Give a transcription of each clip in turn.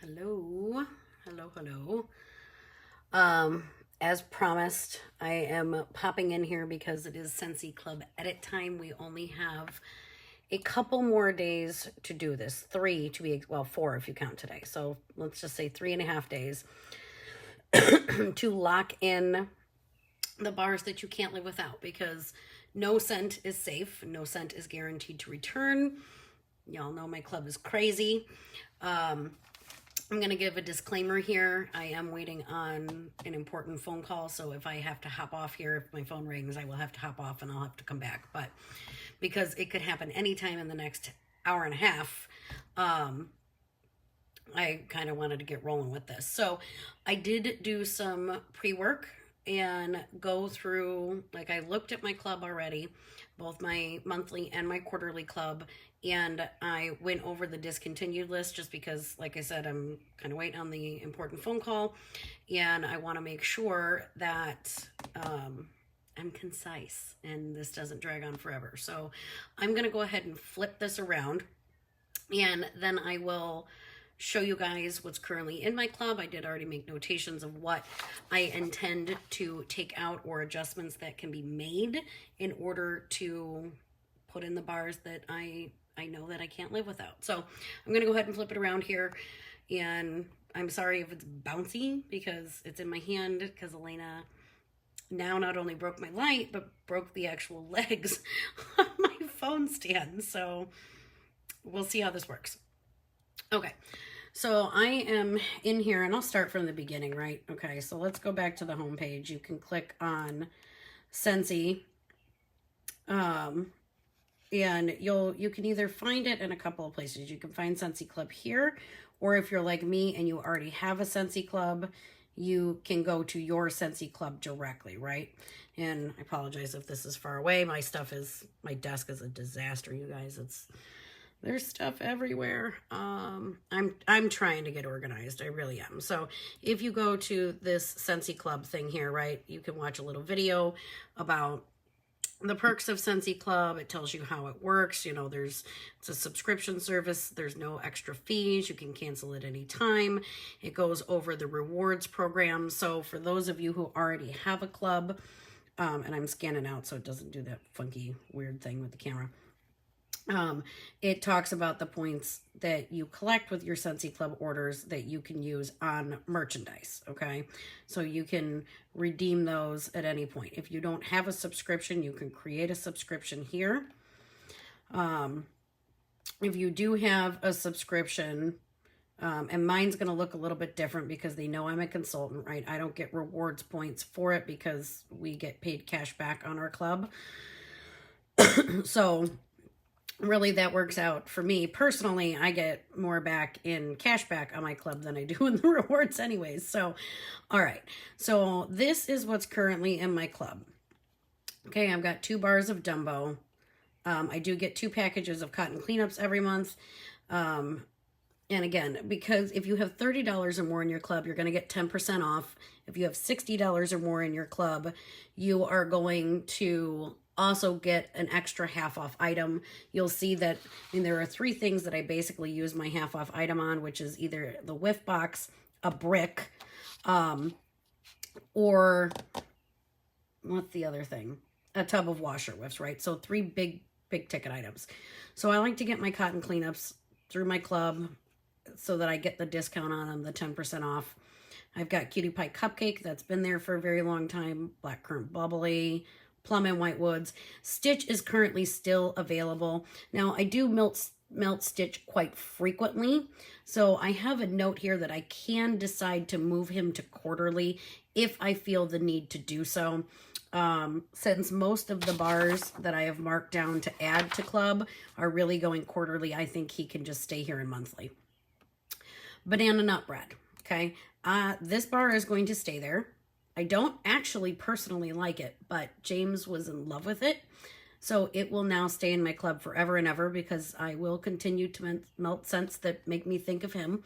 Hello, hello. As promised, I am popping in here because it is Scentsy Club edit time. We only have a couple more days to do this. Three to be, well, four if you count today. So let's just say 3.5 days to lock in the bars that you can't live without, because no scent is safe. No scent is guaranteed to return. Y'all know my club is crazy. I'm going to give a disclaimer here. I am waiting on an important phone call, so if I have to hop off here, if my phone rings, I will have to hop off and I'll have to come back. But because it could happen anytime in the next hour and a half, I kind of wanted to get rolling with this. So I did do some pre-work and go through, like, I looked at my club already, both my monthly and my quarterly club, and I went over the discontinued list just because, like I said, I'm kind of waiting on the important phone call, and I want to make sure that I'm concise and this doesn't drag on forever. So I'm going to go ahead and flip this around, and then I will show you guys what's currently in my club. I did already make notations of what I intend to take out or adjustments that can be made in order to put in the bars that I know that I can't live without. So I'm gonna go ahead and flip it around here, and I'm sorry if it's bouncy because it's in my hand, because Elena now not only broke my light but broke the actual legs on my phone stand. So we'll see how this works. Okay, so I am in here, and I'll start from the beginning, right? Okay, so let's go back to the home page. You can click on Scentsy, and you can either find it in a couple of places. You can find Scentsy Club here, or if you're like me and you already have a Scentsy Club, you can go to your Scentsy Club directly, right? And I apologize if this is far away. My desk is a disaster, you guys. There's stuff everywhere. I'm trying to get organized. I really am. So if you go to this Scentsy Club thing here, right, you can watch a little video about the perks of Scentsy Club. It tells you how it works. You know, it's a subscription service. There's no extra fees. You can cancel at any time. It goes over the rewards program. So for those of you who already have a club, and I'm scanning out so it doesn't do that funky, weird thing with the camera. It talks about the points that you collect with your Scentsy Club orders that you can use on merchandise, okay? So you can redeem those at any point. If you don't have a subscription, you can create a subscription here. If you do have a subscription, and mine's going to look a little bit different because they know I'm a consultant, right? I don't get rewards points for it because we get paid cash back on our club. So really, that works out for me personally. I get more back in cash back on my club than I do in the rewards anyways. So, all right. So this is what's currently in my club. Okay, I've got 2 bars of Dumbo. I do get 2 packages of cotton cleanups every month. And again, because if you have $30 or more in your club, you're going to get 10% off. If you have $60 or more in your club, you are going to also get an extra half off item. You'll see that, there are 3 things that I basically use my half off item on, which is either the whiff box, a brick, or what's the other thing? A tub of washer whiffs, right? So 3 big ticket items. So I like to get my cotton cleanups through my club so that I get the discount on them, the 10% off. I've got Cutie Pie Cupcake that's been there for a very long time, Blackcurrant Bubbly, Plum and White Woods. Stitch is currently still available. Now, I do melt Stitch quite frequently, so I have a note here that I can decide to move him to quarterly if I feel the need to do so. Since most of the bars that I have marked down to add to club are really going quarterly, I think he can just stay here in monthly. Banana Nut Bread, okay? This bar is going to stay there. I don't actually personally like it, but James was in love with it. So it will now stay in my club forever and ever because I will continue to melt scents that make me think of him.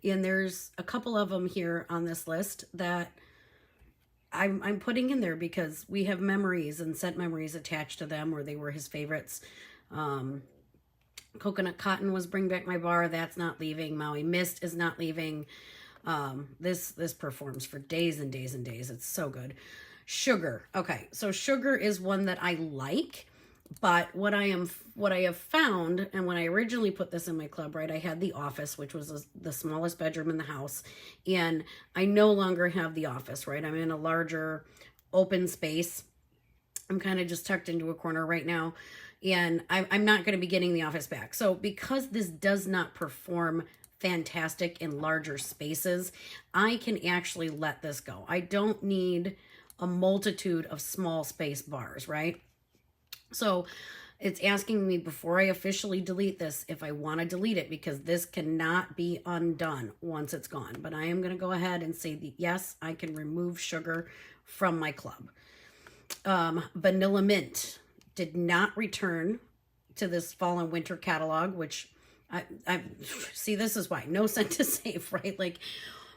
And there's a couple of them here on this list that I'm putting in there because we have memories and scent memories attached to them, or they were his favorites. Coconut Cotton was Bring Back My Bar. That's not leaving. Maui Mist is not leaving. This performs for days and days and days. It's so good. Sugar. Okay, so Sugar is one that I like, but what I have found, and when I originally put this in my club, right, I had the office, which was the smallest bedroom in the house, and I no longer have the office, right? I'm in a larger open space. I'm kind of just tucked into a corner right now, and I'm not going to be getting the office back. So because this does not perform fantastic in larger spaces, I can actually let this go. I don't need a multitude of small space bars, right? So it's asking me before I officially delete this if I want to delete it, because this cannot be undone once it's gone. But I am going to go ahead and say that yes, I can remove Sugar from my club. Vanilla Mint did not return to this fall and winter catalog, which I see, this is why no scent to save, right? Like,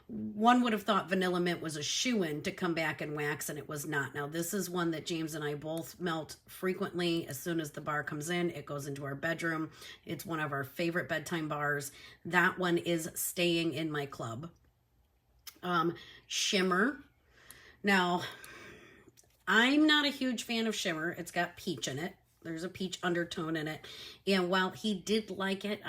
one would have thought Vanilla Mint was a shoo-in to come back and wax, and it was not. Now, this is one that James and I both melt frequently. As soon as the bar comes in, it goes into our bedroom. It's one of our favorite bedtime bars. That one is staying in my club. Shimmer. Now, I'm not a huge fan of Shimmer. It's got peach in it. There's a peach undertone in it. And while he did like it,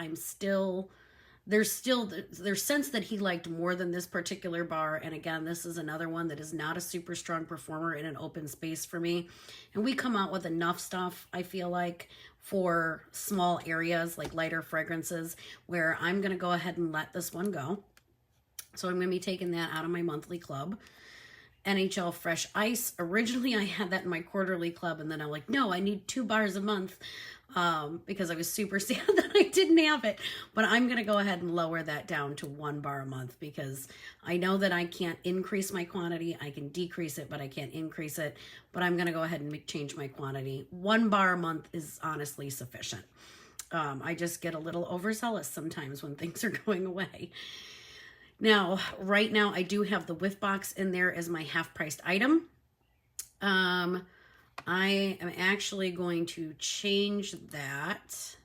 there's sense that he liked more than this particular bar. And again, this is another one that is not a super strong performer in an open space for me. And we come out with enough stuff, I feel like, for small areas, like lighter fragrances, where I'm going to go ahead and let this one go. So I'm going to be taking that out of my monthly club. NHL Fresh Ice. Originally, I had that in my quarterly club, and then I'm like, no, I need 2 bars a month, because I was super sad that I didn't have it. But I'm going to go ahead and lower that down to 1 bar a month, because I know that I can't increase my quantity. I can decrease it, but I can't increase it. But I'm going to go ahead and change my quantity. 1 bar a month is honestly sufficient. I just get a little overzealous sometimes when things are going away. Now, right now, I do have the Whiff Box in there as my half-priced item. I am actually going to change that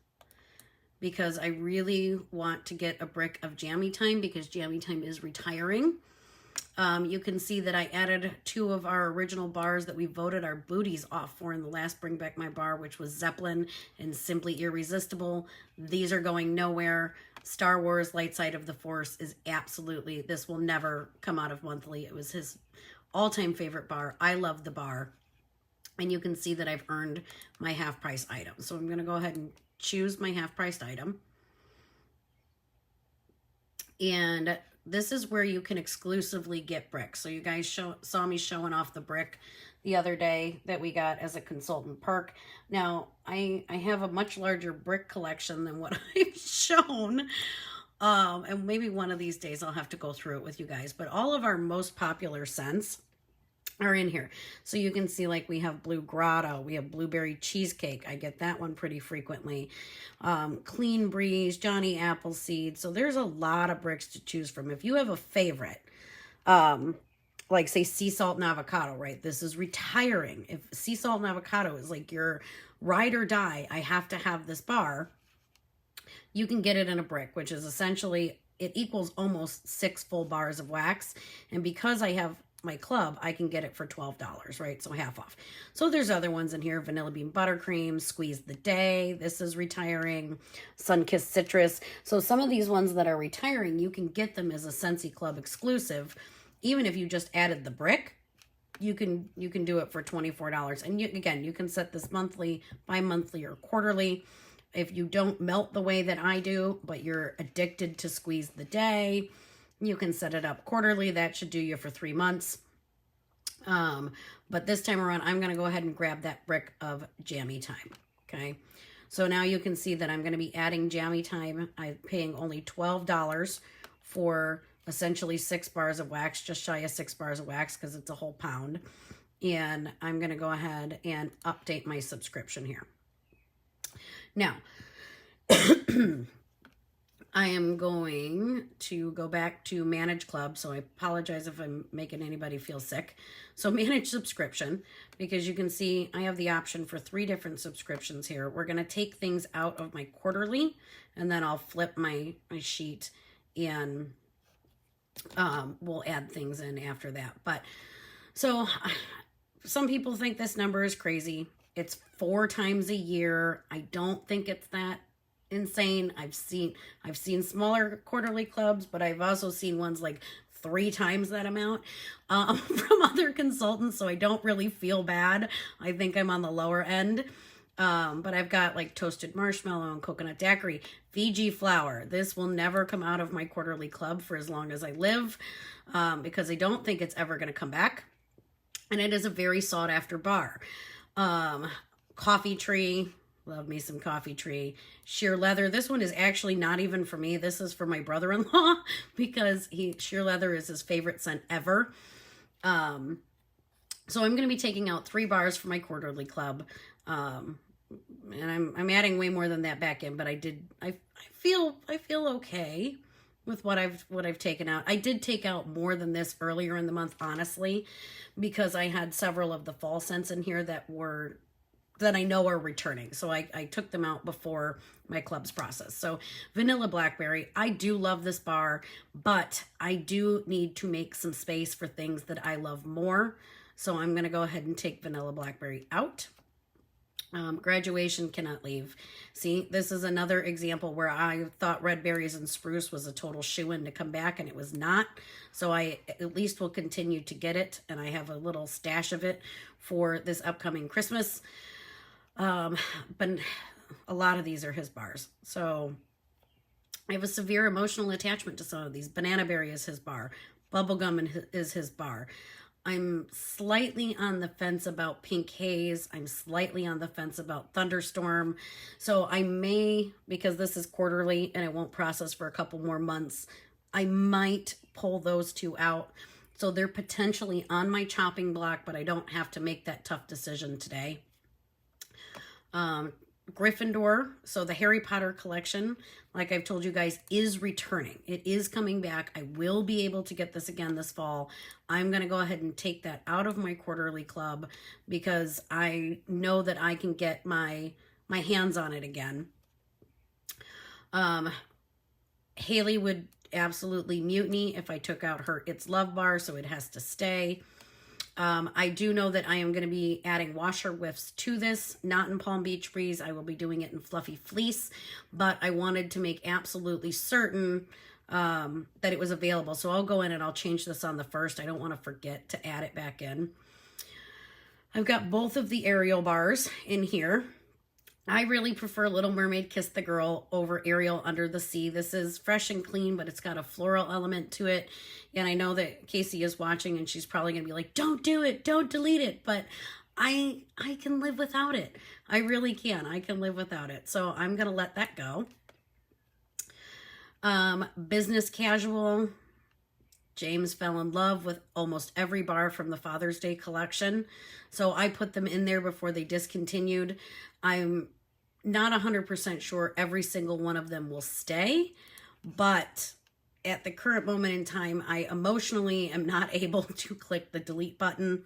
because I really want to get a brick of Jammy Time, because Jammy Time is retiring. You can see that I added 2 of our original bars that we voted our booties off for in the last Bring Back My Bar, which was Zeppelin and Simply Irresistible. These are going nowhere. Star Wars Light Side of the Force is absolutely, this will never come out of monthly. It was his all-time favorite bar. I love the bar. And you can see that I've earned my half-price item. So I'm going to go ahead and choose my half-priced item. And this is where you can exclusively get bricks. So you guys saw me showing off the brick the other day that we got as a consultant perk. Now, I have a much larger brick collection than what I've shown. And maybe one of these days I'll have to go through it with you guys. But all of our most popular scents are in here. So you can see, like, we have Blue Grotto, we have Blueberry Cheesecake. I get that one pretty frequently. Clean Breeze, Johnny Appleseed. So there's a lot of bricks to choose from. If you have a favorite, like, say, Sea Salt and Avocado, right? This is retiring. If Sea Salt and Avocado is like your ride or die, I have to have this bar, you can get it in a brick, which is essentially, it equals almost 6 full bars of wax. And because I have my club, I can get it for $12, right? So half off. So there's other ones in here. Vanilla Bean Buttercream, Squeeze the Day. This is retiring. Sunkissed Citrus. So some of these ones that are retiring, you can get them as a Scentsy Club exclusive. Even if you just added the brick, you can do it for $24. And again, you can set this monthly, bi-monthly, or quarterly. If you don't melt the way that I do, but you're addicted to Squeeze the Day, you can set it up quarterly. That should do you for 3 months. But this time around, I'm going to go ahead and grab that brick of Jammy Time. Okay. So now you can see that I'm going to be adding Jammy Time. I'm paying only $12 for essentially 6 bars of wax, just shy of 6 bars of wax, because it's a whole pound. And I'm going to go ahead and update my subscription here. Now, I am going to go back to Manage Club, so I apologize if I'm making anybody feel sick. So Manage subscription, because you can see I have the option for 3 different subscriptions here. We're going to take things out of my quarterly, and then I'll flip my sheet and we'll add things in after that. But so some people think this number is crazy. It's 4 times a year. I don't think it's that insane. I've seen smaller quarterly clubs, but I've also seen ones like 3 times that amount from other consultants, so I don't really feel bad. I think I'm on the lower end. But I've got like toasted marshmallow and coconut daiquiri, Fiji flower. This will never come out of my quarterly club for as long as I live, because I don't think it's ever going to come back. And it is a very sought after bar. Coffee tree. Love me some coffee tree. Sheer leather. This one is actually not even for me. This is for my brother-in-law because sheer leather is his favorite scent ever. So I'm going to be taking out 3 bars for my quarterly club. And I'm adding way more than that back in, but I feel okay with what I've taken out. I did take out more than this earlier in the month, honestly, because I had several of the fall scents in here that I know are returning. So I took them out before my club's process. So vanilla blackberry, I do love this bar, but I do need to make some space for things that I love more. So I'm going to go ahead and take vanilla blackberry out. Graduation cannot leave. See, this is another example where I thought red berries and spruce was a total shoo-in to come back, and it was not. So I at least will continue to get it, and I have a little stash of it for this upcoming Christmas. But a lot of these are his bars. So I have a severe emotional attachment to some of these. Banana berry is his bar. Bubblegum is his bar. I'm slightly on the fence about Pink Haze. I'm slightly on the fence about Thunderstorm. So I may, because this is quarterly and it won't process for a couple more months, I might pull those 2 out. So they're potentially on my chopping block, but I don't have to make that tough decision today. Gryffindor, so the Harry Potter collection, like I've told you guys, is returning. It is coming back. I will be able to get this again this fall. I'm going to go ahead and take that out of my quarterly club because I know that I can get my hands on it again. Haley would absolutely mutiny if I took out her It's Love bar, so it has to stay. I do know that I am going to be adding washer whiffs to this, not in Palm Beach Breeze. I will be doing it in Fluffy Fleece, but I wanted to make absolutely certain that it was available. So I'll go in and I'll change this on the 1st. I don't want to forget to add it back in. I've got both of the Ariel bars in here. I really prefer Little Mermaid Kiss the Girl over Ariel Under the Sea. This is fresh and clean, but it's got a floral element to it. And I know that Casey is watching and she's probably going to be like, don't do it, don't delete it. But I can live without it. I really can. I can live without it. So I'm going to let that go. Business Casual. James fell in love with almost every bar from the Father's Day collection. So I put them in there before they discontinued. I'm not 100% sure every single one of them will stay, but at the current moment in time, I emotionally am not able to click the delete button.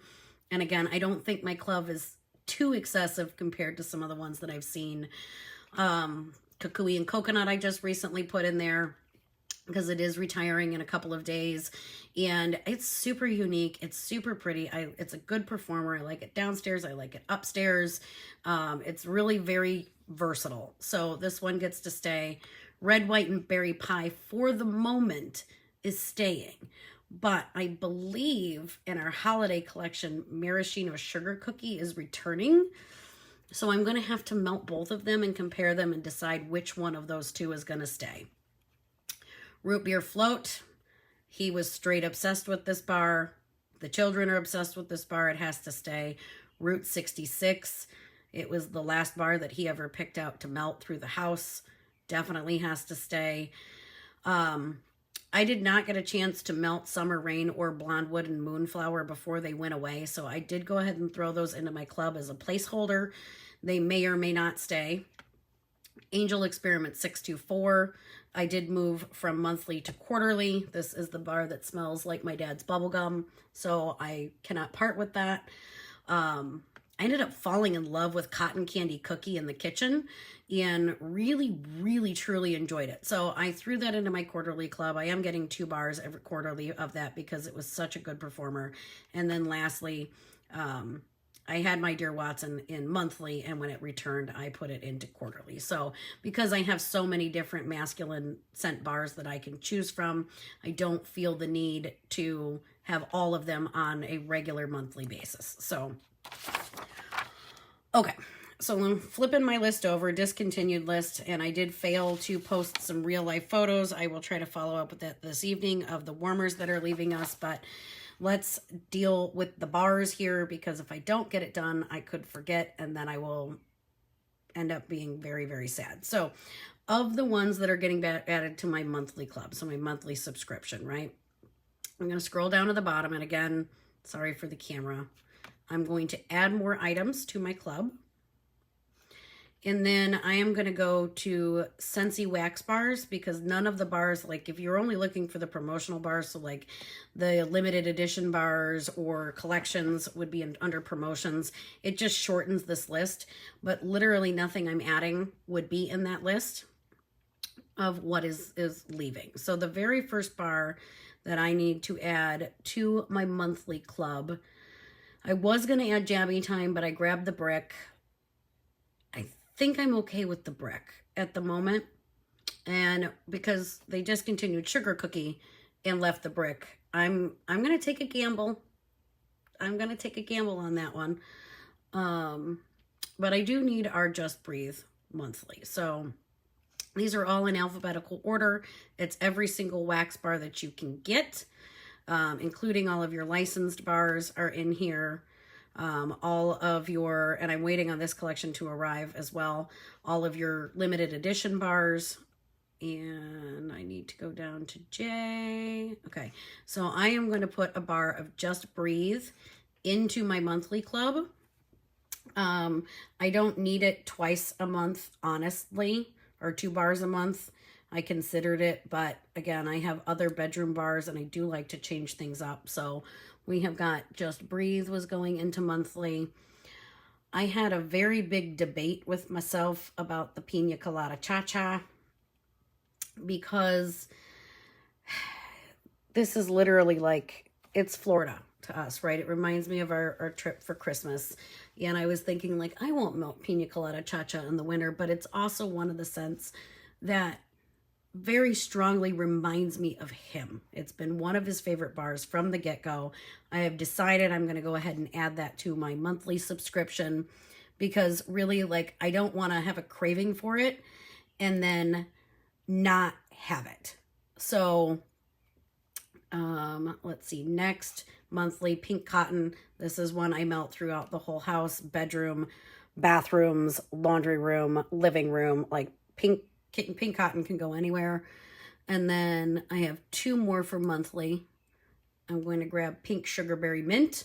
And again, I don't think my club is too excessive compared to some of the ones that I've seen. Kukui and Coconut I just recently put in there because it is retiring in a couple of days, and it's super unique. It's super pretty. It's a good performer. I like it downstairs. I like it upstairs. It's really very versatile. So this one gets to stay. Red, White, and Berry Pie for the moment is staying, but I believe in our holiday collection, Maraschino Sugar Cookie is returning. So I'm going to have to melt both of them and compare them and decide which one of those 2 is going to stay. Root Beer Float. He was straight obsessed with this bar. The children are obsessed with this bar. It has to stay. Route 66. It was the last bar that he ever picked out to melt through the house. Definitely has to stay. I did not get a chance to melt Summer Rain or Blonde Wood and Moonflower before they went away. So I did go ahead and throw those into my club as a placeholder. They may or may not stay. Angel Experiment 624. I did move from monthly to quarterly. This is the bar that smells like my dad's bubblegum, so I cannot part with that. I ended up falling in love with Cotton Candy Cookie in the kitchen and really, really, truly enjoyed it. So I threw that into my quarterly club. I am getting 2 bars every quarterly of that because it was such a good performer. And then lastly, I had my Dear Watson in monthly, and when it returned, I put it into quarterly. So because I have so many different masculine scent bars that I can choose from, I don't feel the need to have all of them on a regular monthly basis. So, okay. So I'm flipping my list over, discontinued list, and I did fail to post some real life photos. I will try to follow up with that this evening of the warmers that are leaving us, but let's deal with the bars here, because if I don't get it done, I could forget, and then I will end up being very, very sad. So of the ones that are getting added to my monthly club, so my monthly subscription, right? I'm going to scroll down to the bottom, and again, sorry for the camera. I'm going to add more items to my club. And then I am going to go to Scentsy wax bars, because none of the bars, like if you're only looking for the promotional bars, so like the limited edition bars or collections would be under promotions, it just shortens this list. But literally nothing I'm adding would be in that list of what is leaving. So the very first bar that I need to add to my monthly club, I was going to add Jabby Time, but I grabbed the brick. I think I'm okay with the brick at the moment, and because they discontinued Sugar Cookie and left the brick, I'm gonna take a gamble. I'm gonna take a gamble on that one. But I do need our Just Breathe monthly. So these are all in alphabetical order. It's every single wax bar that you can get, including all of your licensed bars are in here. All of your, and I'm waiting on this collection to arrive as well, all of your limited edition bars. And I need to go down to J. Okay, so I am going to put a bar of Just Breathe into my monthly club. I don't need it twice a month, honestly, or 2 bars a month. I considered it, but again, I have other bedroom bars and I do like to change things up. So we have got Just Breathe was going into monthly. I had a very big debate with myself about the Pina Colada Cha-Cha, because this is literally like, it's Florida to us, right? It reminds me of our trip for Christmas. And I was thinking like, I won't melt Pina Colada Cha-Cha in the winter, but it's also one of the scents that very strongly reminds me of him. It's been one of his favorite bars from the get-go. I have decided I'm going to go ahead and add that to my monthly subscription, because really, like, I don't want to have a craving for it and then not have it. So let's see, next monthly, Pink Cotton. This is one I melt throughout the whole house, bedroom, bathrooms, laundry room, living room. Like pink cotton can go anywhere. And then I have 2 more for monthly. I'm going to grab Pink Sugarberry Mint.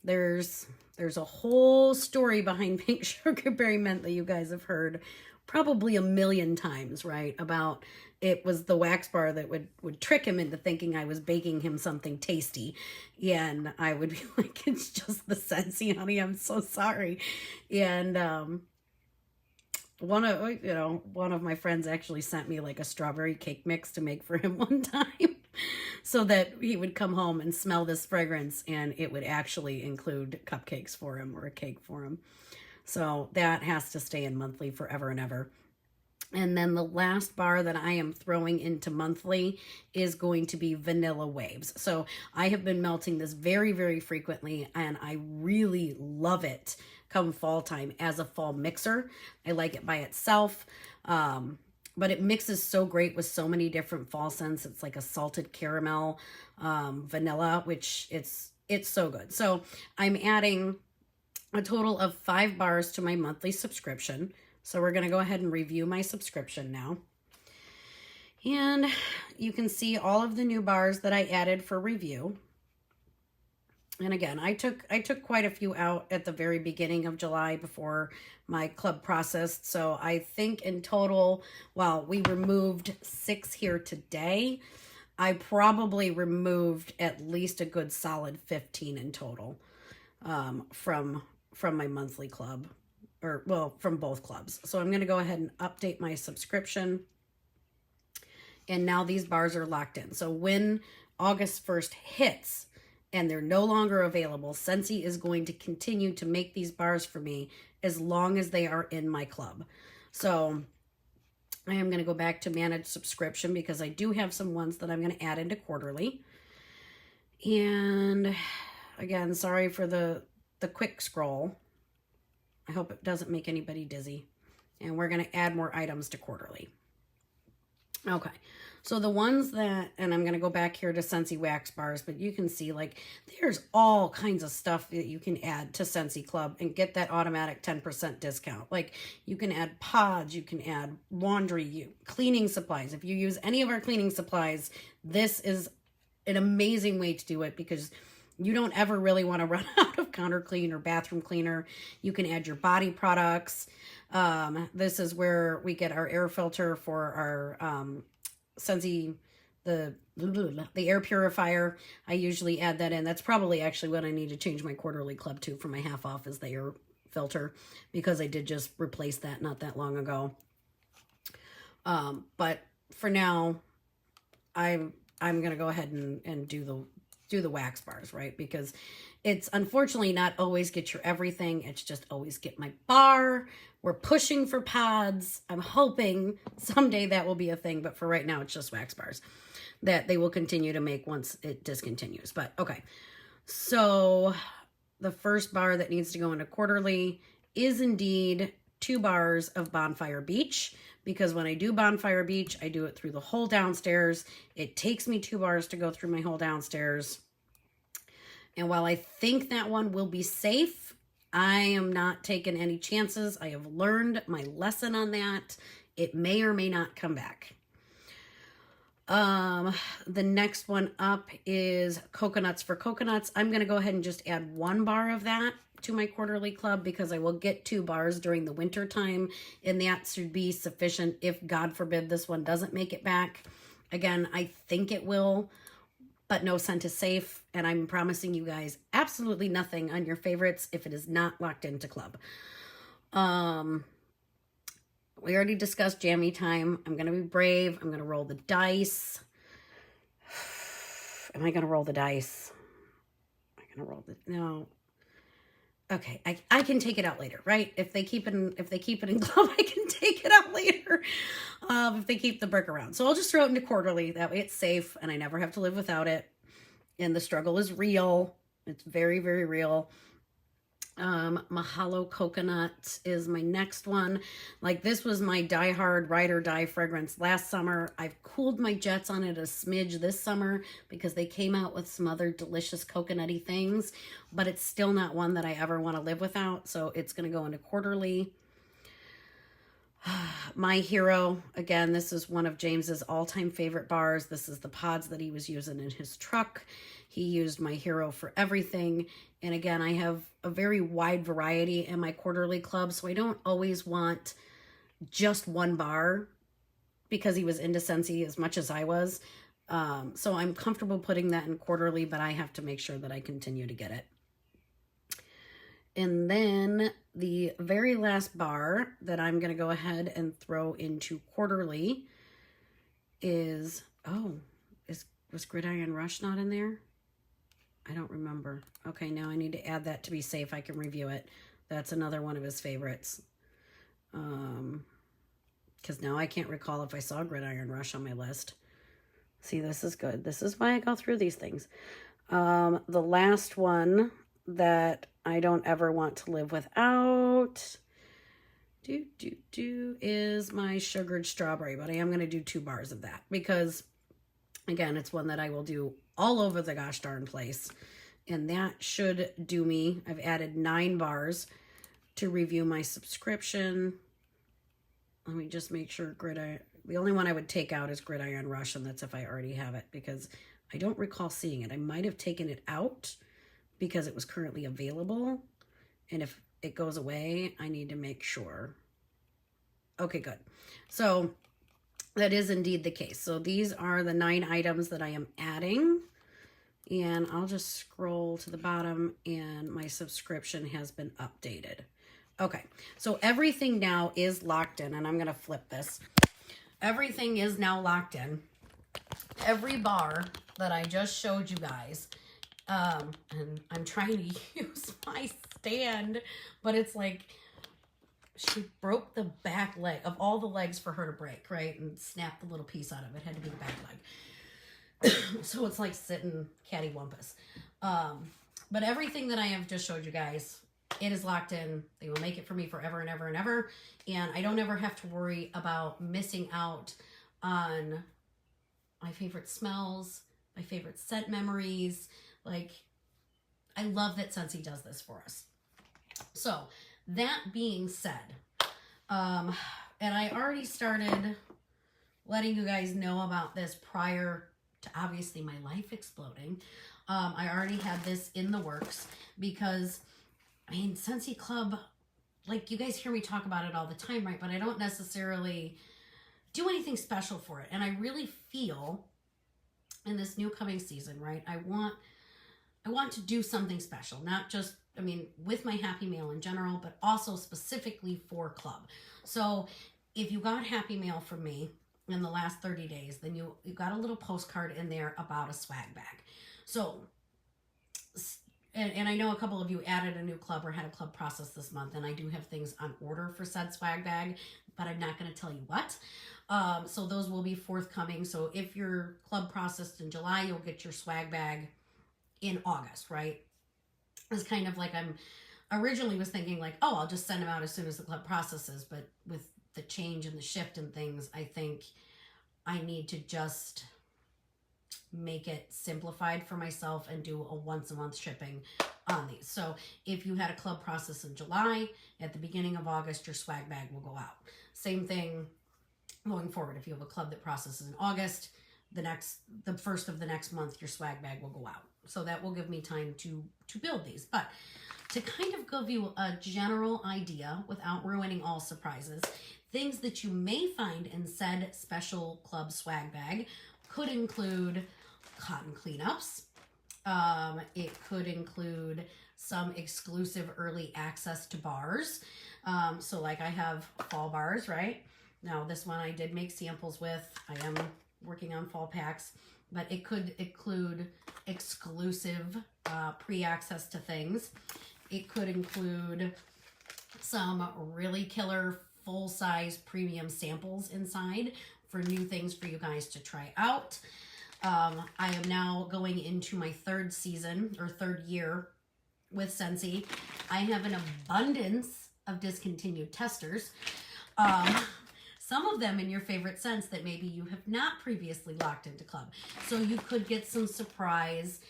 There's a whole story behind Pink Sugarberry Mint that you guys have heard probably a million times, right? About it was the wax bar that would trick him into thinking I was baking him something tasty. And I would be like, it's just the Scentsy, honey. I'm so sorry. And one of my friends actually sent me like a strawberry cake mix to make for him one time so that he would come home and smell this fragrance and it would actually include cupcakes for him or a cake for him. So that has to stay in monthly forever and ever. And then the last bar that I am throwing into monthly is going to be Vanilla Waves. So I have been melting this very, very frequently, and I really love it come fall time as a fall mixer. I like it by itself, but it mixes so great with so many different fall scents. It's like a salted caramel, vanilla, which it's so good. So I'm adding a total of 5 bars to my monthly subscription. So we're going to go ahead and review my subscription now. And you can see all of the new bars that I added for review. And again, I took quite a few out at the very beginning of July before my club processed. So I think in total, well, we removed 6 here today. I probably removed at least a good solid 15 in total from my monthly club, or well, from both clubs. So I'm going to go ahead and update my subscription. And now these bars are locked in. So when August 1st hits and they're no longer available, Scentsy is going to continue to make these bars for me as long as they are in my club. So I am going to go back to manage subscription because I do have some ones that I'm going to add into quarterly. And again, sorry for the quick scroll. I hope it doesn't make anybody dizzy. And we're going to add more items to quarterly. Okay, so the ones that, and I'm going to go back here to Scentsy wax bars, but you can see like there's all kinds of stuff that you can add to Scentsy Club and get that automatic 10% discount. Like you can add pods, you can add laundry, cleaning supplies. If you use any of our cleaning supplies, this is an amazing way to do it because you don't ever really want to run out of counter clean or bathroom cleaner. You can add your body products. This is where we get our air filter for our Scentsy, the air purifier. I usually add that in. That's probably actually what I need to change my quarterly club to for my half off is the air filter because I did just replace that not that long ago. But for now, I'm gonna go ahead and do the wax bars, right? Because it's unfortunately not always get your everything. It's just always get my bar. We're pushing for pods. I'm hoping someday that will be a thing, but for right now, it's just wax bars that they will continue to make once it discontinues. But okay, so the first bar that needs to go into quarterly is indeed 2 bars of Bonfire Beach, because when I do Bonfire Beach, I do it through the whole downstairs. It takes me 2 bars to go through my whole downstairs. And while I think that one will be safe, I am not taking any chances. I have learned my lesson on that. It may or may not come back. The next one up is Coconuts for Coconuts. I'm going to go ahead and just add 1 bar of that to my quarterly club because I will get 2 bars during the winter time, and that should be sufficient if, God forbid, this one doesn't make it back. Again, I think it will, but no scent is safe, and I'm promising you guys absolutely nothing on your favorites if it is not locked into club. We already discussed jammy time. I'm going to be brave. I'm going to roll the dice. Am I going to roll the dice? Am I going to roll the... No. Okay, I can take it out later, right? If they keep it in club, I can take it out later. If they keep the brick around. So I'll just throw it into quarterly. That way it's safe and I never have to live without it. And the struggle is real. It's very, very real. Mahalo Coconut is my next one. Like this was my Die Hard Ride or Die fragrance last summer. I've cooled my jets on it a smidge this summer because they came out with some other delicious coconutty things, but it's still not one that I ever want to live without. So it's going to go into quarterly. My Hero, again, this is one of James's all-time favorite bars. This is the pods that he was using in his truck. He used My Hero for everything. And again, I have a very wide variety in my quarterly club, so I don't always want just 1 bar because he was into Scentsy as much as I was. So I'm comfortable putting that in quarterly, but I have to make sure that I continue to get it. And then the very last bar that I'm going to go ahead and throw into quarterly is, was Gridiron Rush not in there? I don't remember. Okay, now I need to add that to be safe. I can review it. That's another one of his favorites. Because now I can't recall if I saw Gridiron Rush on my list. See, this is good. This is why I go through these things. The last one that I don't ever want to live without is my sugared strawberry, but I am going to do 2 bars of that because, again, it's one that I will do all over the gosh darn place, and that should do me. I've added 9 bars to review my subscription. Let me just make sure the only one I would take out is Gridiron Rush, and that's if I already have it because I don't recall seeing it. I might have taken it out because it was currently available. And if it goes away, I need to make sure. Okay, good. So that is indeed the case. So these are the 9 items that I am adding. And I'll just scroll to the bottom and my subscription has been updated. Okay, so everything now is locked in, and I'm going to flip this. Everything is now locked in. Every bar that I just showed you guys, and I'm trying to use my stand, but it's like she broke the back leg of all the legs for her to break, right? And snapped the little piece out of it. Had to be the back leg. So it's like sitting cattywampus. But everything that I have just showed you guys, it is locked in. They will make it for me forever and ever and ever. And I don't ever have to worry about missing out on my favorite smells, my favorite scent memories. Like, I love that Scentsy does this for us. So that being said, and I already started letting you guys know about this prior to obviously my life exploding. I already had this in the works because, I mean, Scentsy Club, like, you guys hear me talk about it all the time, right? But I don't necessarily do anything special for it. And I really feel in this new coming season, right? I want to do something special, not just, I mean, with my Happy Mail in general, but also specifically for Club. So if you got Happy Mail from me in the last 30 days, then you got a little postcard in there about a swag bag. So, and I know a couple of you added a new club or had a club process this month, and I do have things on order for said swag bag, but I'm not going to tell you what. So those will be forthcoming. So if your club processed in July, you'll get your swag bag in August, right? It's kind of like I'm originally was thinking like, oh, I'll just send them out as soon as the club processes, but with the change and the shift and things, I think I need to just make it simplified for myself and do a once a month shipping on these. So if you had a club process in July, at the beginning of August, your swag bag will go out. Same thing going forward. If you have a club that processes in August, the first of the next month, your swag bag will go out. So that will give me time to build these. But to kind of give you a general idea without ruining all surprises, things that you may find in said special club swag bag could include cotton cleanups. It could include some exclusive early access to bars. So like I have fall bars, right? Now this one I did make samples with. I am working on fall packs, but it could include exclusive pre-access to things. It could include some really killer full-size premium samples inside for new things for you guys to try out. I am now going into my third season or third year with Scentsy. I have an abundance of discontinued testers. Some of them in your favorite scents that maybe you have not previously locked into Club. So you could get some surprise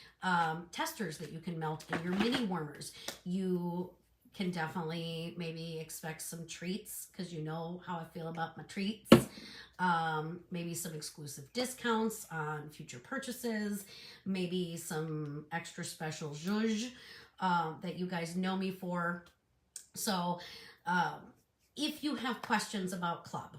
testers that you can melt in your mini warmers. You can definitely maybe expect some treats because you know how I feel about my treats. Maybe some exclusive discounts on future purchases. Maybe some extra special zhuzh that you guys know me for. So if you have questions about Club,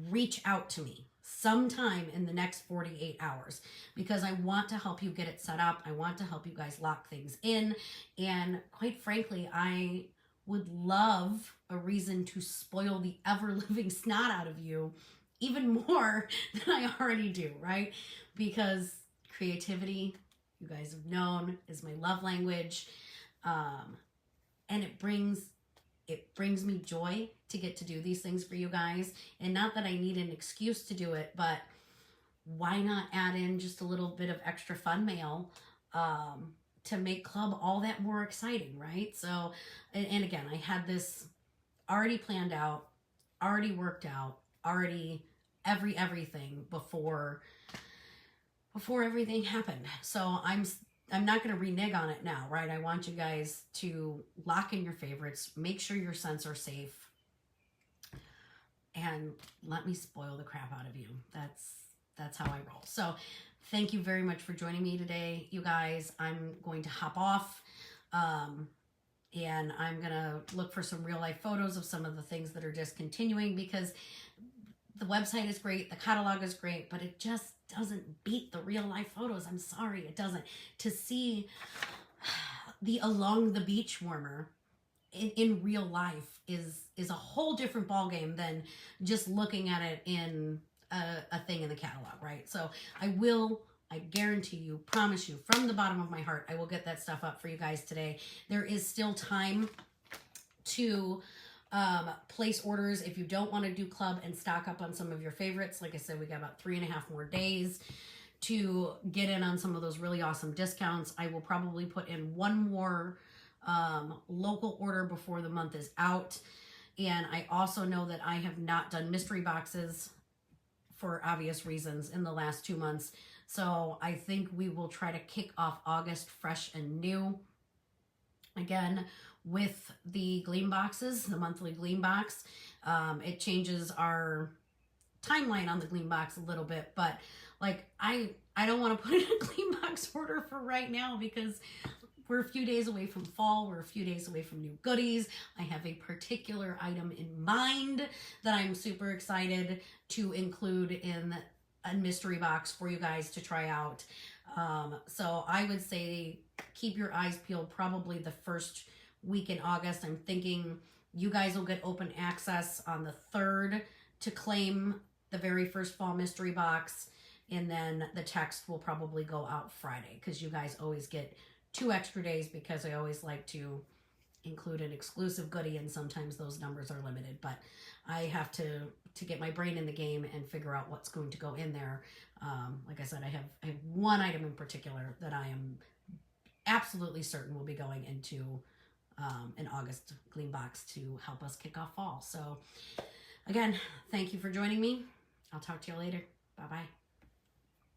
reach out to me sometime in the next 48 hours because I want to help you get it set up. I want to help you guys lock things in. And quite frankly, I would love a reason to spoil the ever-living snot out of you even more than I already do, right? Because creativity, you guys have known, is my love language. And it brings me joy to get to do these things for you guys. And not that I need an excuse to do it, but why not add in just a little bit of extra fun mail to make Club all that more exciting, right? So, and again, I had this already planned out, already worked out, already everything before everything happened. So I'm not going to renege on it now, right? I want you guys to lock in your favorites, make sure your scents are safe, and let me spoil the crap out of you. That's how I roll. So thank you very much for joining me today, you guys. I'm going to hop off. And I'm going to look for some real life photos of some of the things that are discontinuing, because the website is great, the catalog is great, but it just doesn't beat the real life photos. I'm sorry, it doesn't. To see the along the beach warmer in real life is a whole different ballgame than just looking at it in a thing in the catalog, right? So I guarantee you, promise you, from the bottom of my heart, I will get that stuff up for you guys today. There is still time to place orders if you don't want to do club and stock up on some of your favorites. Like I said, we got about 3.5 more days to get in on some of those really awesome discounts. I will probably put in one more local order before the month is out. And I also know that I have not done mystery boxes for obvious reasons in the last 2 months. So I think we will try to kick off August fresh and new. Again, with the Gleam boxes, the monthly Gleam box, it changes our timeline on the Gleam box a little bit, but like I don't want to put in a Gleam box order for right now, because we're a few days away from fall. We're a few days away from new goodies. I have a particular item in mind that I'm super excited to include in a mystery box for you guys to try out. So I would say keep your eyes peeled probably the first week in August. I'm thinking you guys will get open access on the 3rd to claim the very first fall mystery box. And then the text will probably go out Friday, because you guys always get 2 extra days, because I always like to include an exclusive goodie, and sometimes those numbers are limited. But I have to get my brain in the game and figure out what's going to go in there. Like I said, I have one item in particular that I am absolutely certain will be going into an August Gleam box to help us kick off fall. So again, thank you for joining me. I'll talk to you later. Bye-bye.